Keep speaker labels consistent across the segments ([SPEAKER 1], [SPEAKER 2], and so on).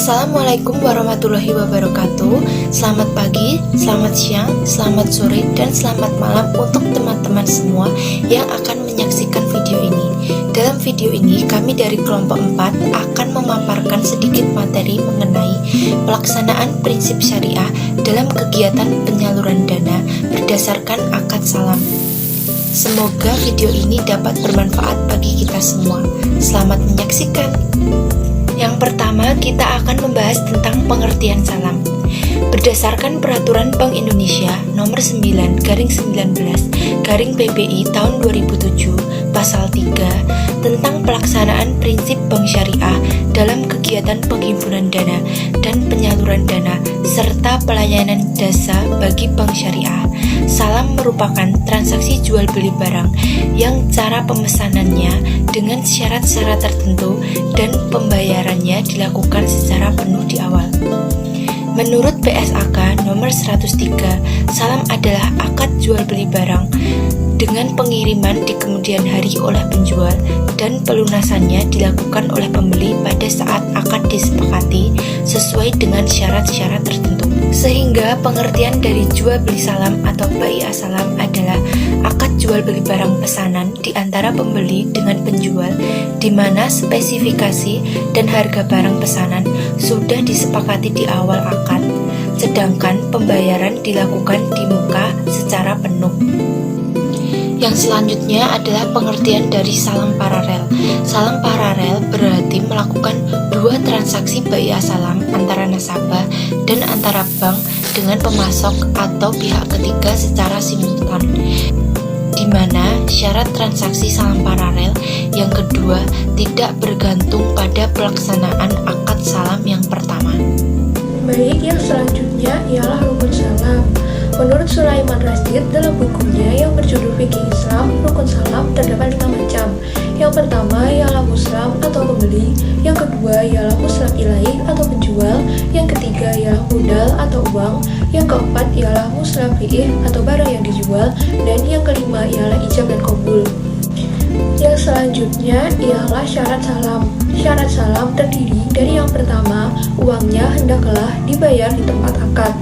[SPEAKER 1] Assalamualaikum warahmatullahi wabarakatuh. Selamat pagi, selamat siang, selamat sore, dan selamat malam untuk teman-teman semua yang akan menyaksikan video ini. Dalam video ini, kami dari kelompok 4 akan memaparkan sedikit materi mengenai pelaksanaan prinsip syariah dalam kegiatan penyaluran dana berdasarkan akad salam. Semoga video ini dapat bermanfaat bagi kita semua. Selamat menyaksikan. Yang pertama, kita akan membahas tentang pengertian salam. Berdasarkan Peraturan Bank Indonesia Nomor 9/19/PBI tahun 2007 Pasal 3 tentang pelaksanaan prinsip bank syariah dalam kegiatan penghimpunan dana dan penyaluran dana serta pelayanan jasa bagi bank syariah. Salam merupakan transaksi jual beli barang yang cara pemesanannya dengan syarat-syarat tertentu dan pembayarannya dilakukan secara penuh di awal. Menurut BSAK nomor 103, salam adalah akad jual beli barang dengan pengiriman di kemudian hari oleh penjual dan pelunasannya dilakukan oleh pembeli pada saat akad disepakati sesuai dengan syarat-syarat tertentu. Sehingga pengertian dari jual beli salam atau bai'ah salam adalah akad jual beli barang pesanan di antara pembeli dengan penjual di mana spesifikasi dan harga barang pesanan sudah disepakati di awal akad, sedangkan pembayaran dilakukan di muka secara penuh. Yang selanjutnya adalah pengertian dari salam paralel. Salam paralel berarti melakukan dua transaksi bai'ah salam antara nasabah dan antara bank dengan pemasok atau pihak ketiga secara simultan, di mana syarat transaksi salam paralel yang kedua tidak bergantung pada pelaksanaan akad salam yang pertama.
[SPEAKER 2] Baik, yang selanjutnya ialah rukun salam. Menurut Sulaiman Rasyid dalam bukunya yang berjudul Fikih Islam, rukun salam terdapat 5 macam. Yang pertama ialah muslam atau pembeli, yang kedua ialah muslam ilaih atau penjual, yang ketiga ialah modal atau uang, yang keempat ialah muslam fi'ih atau barang yang dijual, dan yang kelima ialah ijab dan qabul. Yang selanjutnya ialah syarat salam. Syarat salam terdiri dari yang pertama, uangnya hendaklah dibayar di tempat akad.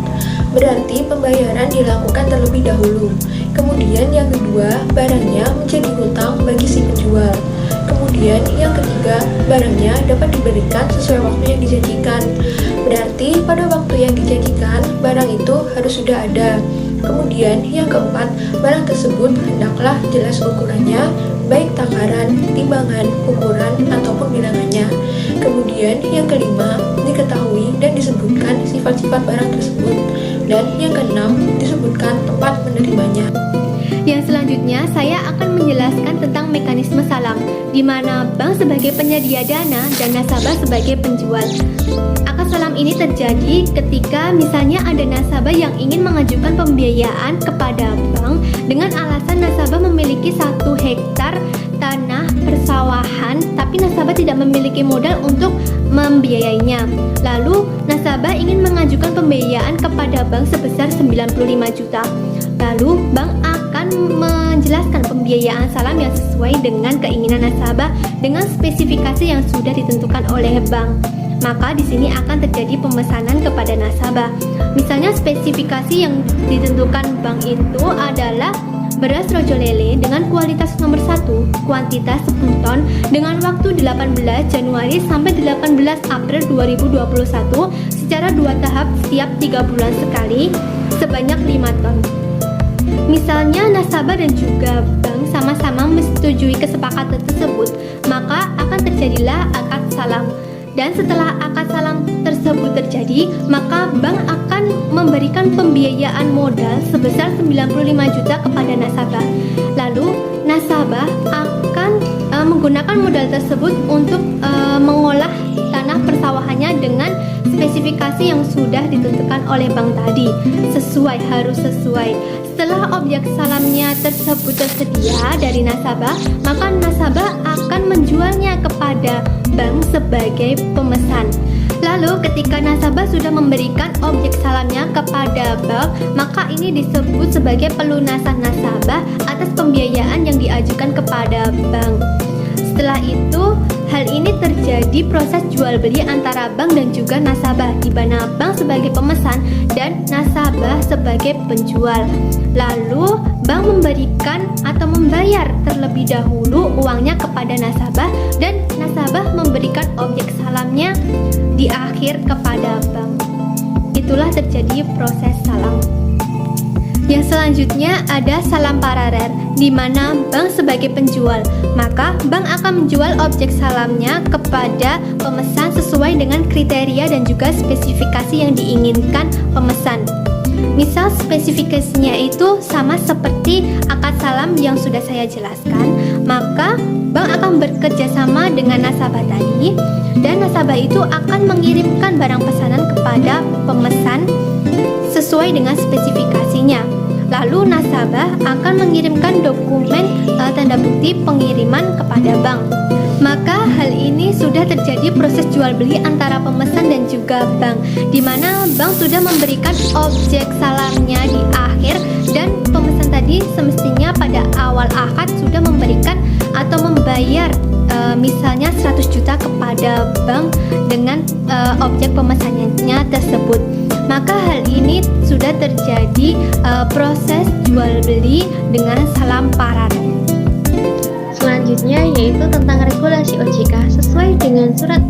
[SPEAKER 2] Berarti pembayaran dilakukan terlebih dahulu. Kemudian yang kedua, barangnya menjadi hutang bagi si penjual. Kemudian yang ketiga, barangnya dapat diberikan sesuai waktu yang dijanjikan. Berarti pada waktu yang dijanjikan, barang itu harus sudah ada. Kemudian yang keempat, barang tersebut hendaklah jelas ukurannya, baik takaran, timbangan, ukuran, ataupun bilangannya. Kemudian yang kelima, diketahui dan disebutkan sifat-sifat barang tersebut. Dan yang keenam, disebutkan tempat menerimanya.
[SPEAKER 3] Yang selanjutnya, saya akan menjelaskan tentang mekanisme salam, di mana bank sebagai penyedia dana dan nasabah sebagai penjual. Akad salam ini terjadi ketika misalnya ada nasabah yang ingin mengajukan pembiayaan kepada bank dengan alasan nasabah memiliki 1 hektar tanah persawahan, tapi nasabah tidak memiliki modal untuk membiayainya. Lalu, nasabah ingin mengajukan pembiayaan kepada bank sebesar 95 juta. Lalu, bank akan menjelaskan pembiayaan salam yang sesuai dengan keinginan nasabah dengan spesifikasi yang sudah ditentukan oleh bank. Maka di sini akan terjadi pemesanan kepada nasabah. Misalnya spesifikasi yang ditentukan bank itu adalah beras rojo lele dengan kualitas nomor 1, kuantitas 10 ton dengan waktu 18 Januari sampai 18 April 2021 secara 2 tahap setiap 3 bulan sekali sebanyak 5 ton. Misalnya nasabah dan juga bank sama-sama menyetujui kesepakatan tersebut, maka akan terjadilah akad salam. Dan setelah akad salam tersebut terjadi, maka bank akan memberikan pembiayaan modal sebesar 95 juta kepada nasabah. Lalu, nasabah akan menggunakan modal tersebut untuk mengolah tanah persawahannya dengan spesifikasi yang sudah ditentukan oleh bank tadi. Harus sesuai. Setelah objek salamnya tersebut tersedia dari nasabah, maka nasabah akan menjualnya kepada bank sebagai pemesan. Lalu ketika nasabah sudah memberikan objek salamnya kepada bank, maka ini disebut sebagai pelunasan nasabah atas pembiayaan yang diajukan kepada bank. Setelah itu, hal ini terjadi proses jual beli antara bank dan juga nasabah, di mana bank sebagai pemesan dan nasabah sebagai penjual. Lalu, bank memberikan atau membayar terlebih dahulu uangnya kepada nasabah dan nasabah memberikan objek salamnya di akhir kepada bank. Itulah terjadi proses salam. Yang selanjutnya ada salam paralel, di mana bank sebagai penjual, maka bank akan menjual objek salamnya kepada pemesan sesuai dengan kriteria dan juga spesifikasi yang diinginkan pemesan. Misal spesifikasinya itu sama seperti akad salam yang sudah saya jelaskan, maka bank akan bekerja sama dengan nasabah tadi, dan nasabah itu akan mengirimkan barang pesanan kepada pemesan sesuai dengan spesifikasinya. Lalu nasabah akan mengirimkan dokumen tanda bukti pengiriman kepada bank. Maka hal ini sudah terjadi proses jual beli antara pemesan dan juga bank, di mana bank sudah memberikan objek salamnya di akhir, dan pemesan tadi semestinya pada awal akad sudah memberikan atau membayar misalnya 100 juta kepada bank dengan objek pemesanannya tersebut. Maka hal ini sudah terjadi proses jual beli dengan salam paralel.
[SPEAKER 4] Selanjutnya yaitu tentang regulasi OJK sesuai dengan surat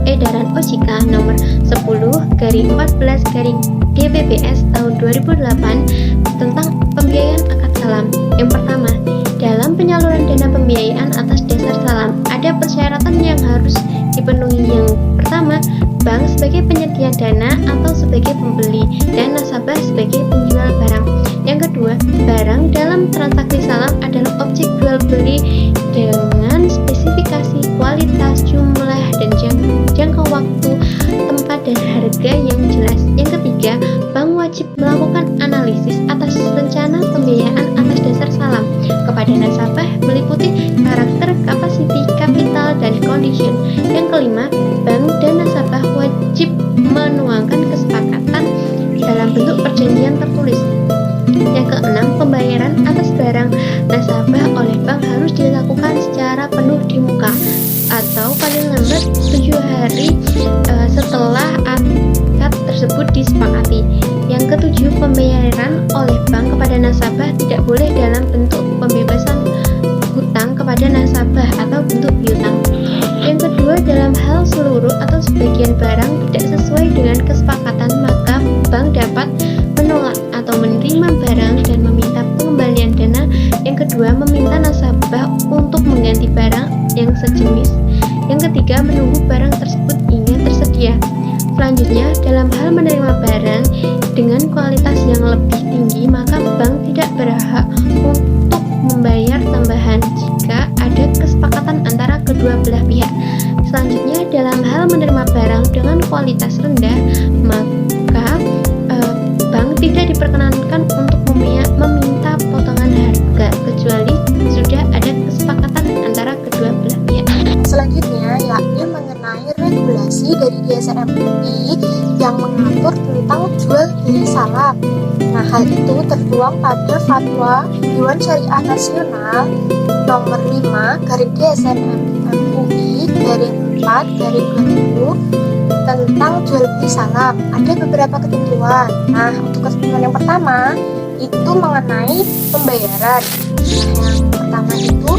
[SPEAKER 4] edaran OJK nomor 10/14/DPPS tahun 2008 tentang pembiayaan akad salam. Yang pertama, dalam penyaluran dana pembiayaan atas dasar salam ada persyaratan yang harus dipenuhi. Yang pertama, bank sebagai penyedia dana atau sebagai pembeli dan nasabah sebagai penjual barang. Yang kedua, barang dalam transaksi salam adalah objek jual beli dengan spesifikasi, kualitas, jumlah, dan jangka waktu, tempat, dan harga yang jelas. Yang ketiga, bank wajib melakukan analisis atas rencana pembiayaan atas dasar salam kepada nasabah meliputi karakter, kapasiti, kapital, dan condition. Yang kelima, bank dan nasabah wajib menuangkan kesepakatan dalam bentuk perjanjian tertulis. Yang keenam, pembayaran atas barang nasabah oleh bank harus dilakukan secara penuh di muka atau paling lambat 7 hari setelah akad tersebut disepakati. Yang ketujuh, pembayaran oleh bank kepada nasabah tidak boleh dalam bentuk pembebasan hutang kepada nasabah atau bentuk piutang. Yang kedua, dalam hal seluruh atau sebagian barang tidak sesuai dengan kesepakatan, maka bank dapat menolak atau menerima barang dan meminta pengembalian dana. Yang kedua, meminta nasabah untuk mengganti barang yang sejenis. Yang ketiga, menunggu barang tersebut hingga tersedia. Selanjutnya, dalam hal menerima barang dengan kualitas yang lebih tinggi, maka bank tidak berhak untuk membayar tambahan jika ada kesepakatan antara kedua belah pihak. Selanjutnya, dalam hal menerima barang dengan kualitas rendah, maka bank tidak diperkenankan untuk meminta potongan harga kecuali sudah ada kesepakatan antara kedua belah pihak.
[SPEAKER 5] Selanjutnya yakni mengenai regulasi dari DSM MUI yang mengatur tentang jual beli salam. Nah, hal itu tertuang pada Fatwa Dewan Syariah Nasional nomor 5/DSM MUI /4/2000 tentang jual beli salam. Ada beberapa ketentuan. Nah, untuk ketentuan yang pertama itu mengenai pembayaran. Nah, yang pertama itu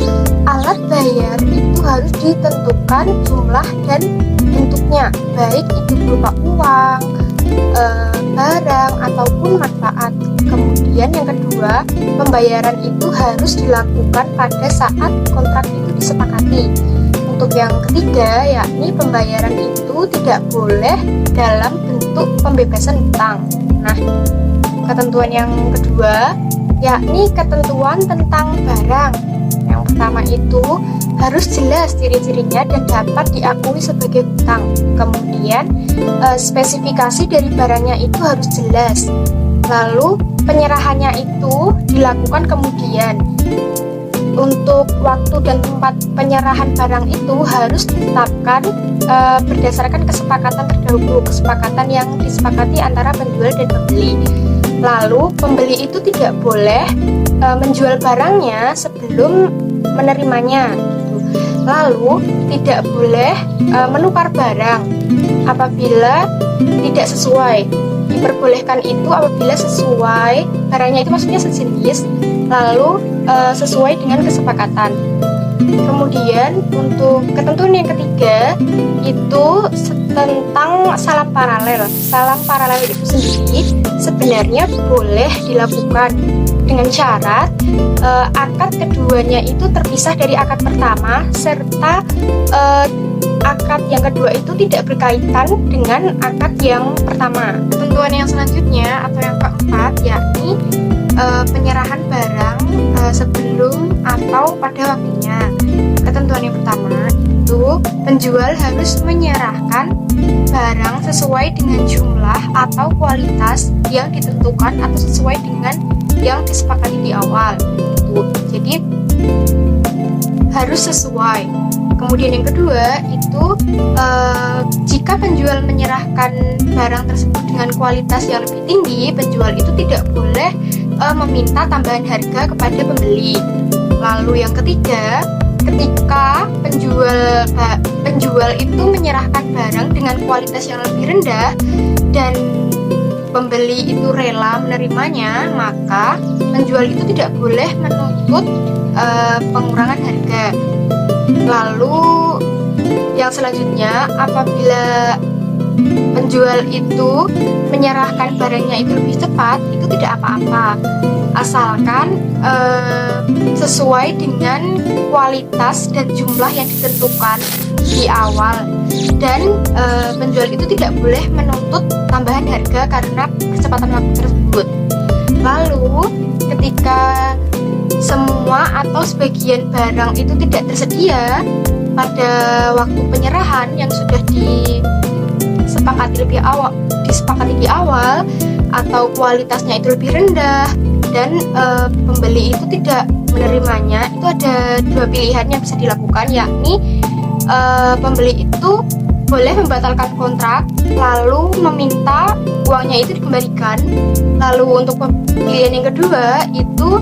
[SPEAKER 5] alat bayar itu harus ditentukan jumlah dan bentuknya, baik itu berupa uang, barang ataupun manfaat. Kemudian yang kedua, pembayaran itu harus dilakukan pada saat kontrak itu disepakati. Untuk yang ketiga, yakni pembayaran itu tidak boleh dalam bentuk pembebasan hutang. Nah, ketentuan yang kedua yakni ketentuan tentang barang. Yang pertama itu harus jelas ciri-cirinya dan dapat diakui sebagai hutang. Kemudian spesifikasi dari barangnya itu harus jelas. Lalu penyerahannya itu dilakukan kemudian. Untuk waktu dan tempat penyerahan barang itu harus ditetapkan berdasarkan kesepakatan terdahulu, kesepakatan yang disepakati antara penjual dan pembeli. Lalu pembeli itu tidak boleh menjual barangnya sebelum menerimanya gitu. Lalu tidak boleh menukar barang apabila tidak sesuai. Diperbolehkan itu apabila sesuai, barangnya itu maksudnya sejenis, lalu sesuai dengan kesepakatan. Kemudian untuk ketentuan yang ketiga itu tentang salam paralel. Salam paralel itu sendiri sebenarnya boleh dilakukan dengan syarat akad keduanya itu terpisah dari akad pertama, serta akad yang kedua itu tidak berkaitan dengan akad yang pertama. Ketentuan yang selanjutnya atau yang keempat yakni penyerahan barang sebelum atau pada waktunya. Ketentuan yang pertama itu penjual harus menyerahkan barang sesuai dengan jumlah atau kualitas yang ditentukan atau sesuai dengan yang disepakati di awal. Jadi harus sesuai. Kemudian yang kedua itu jika penjual menyerahkan barang tersebut dengan kualitas yang lebih tinggi, penjual itu tidak boleh meminta tambahan harga kepada pembeli. Lalu yang ketiga, ketika penjual itu menyerahkan barang dengan kualitas yang lebih rendah dan pembeli itu rela menerimanya, maka penjual itu tidak boleh menuntut pengurangan harga. Lalu yang selanjutnya, apabila penjual itu menyerahkan barangnya itu lebih cepat, itu tidak apa-apa, asalkan sesuai dengan kualitas dan jumlah yang ditentukan di awal, dan penjual itu tidak boleh menuntut tambahan harga karena percepatan waktu tersebut. Lalu ketika semua atau sebagian barang itu tidak tersedia pada waktu penyerahan yang sudah disepakati di awal, atau kualitasnya itu lebih rendah dan pembeli itu tidak menerimanya, itu ada dua pilihan yang bisa dilakukan, yakni pembeli itu boleh membatalkan kontrak lalu meminta uangnya itu dikembalikan. Lalu untuk pilihan yang kedua itu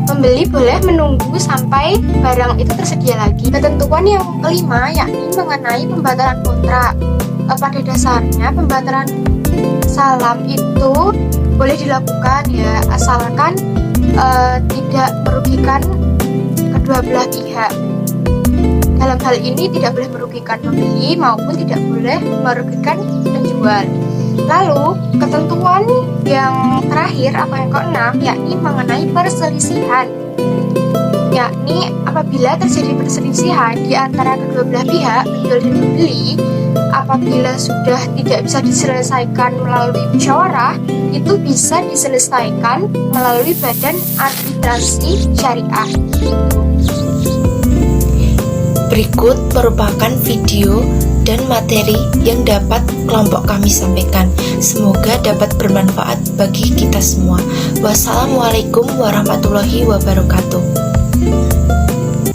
[SPEAKER 5] pembeli boleh menunggu sampai barang itu tersedia lagi. Ketentuan yang kelima yakni mengenai pembatalan kontrak. Pada dasarnya pembatalan salam itu boleh dilakukan ya, asalkan tidak merugikan kedua belah pihak. Dalam hal ini tidak boleh merugikan pembeli maupun tidak boleh merugikan penjual. Lalu ketentuan yang terakhir atau yang keenam yakni mengenai perselisihan, yakni apabila terjadi perselisihan di antara kedua belah pihak, penjual dan pembeli, apabila sudah tidak bisa diselesaikan melalui musyawarah, itu bisa diselesaikan melalui badan arbitrasi syariah.
[SPEAKER 1] Berikut merupakan video dan materi yang dapat kelompok kami sampaikan. Semoga dapat bermanfaat bagi kita semua. Wassalamualaikum warahmatullahi wabarakatuh.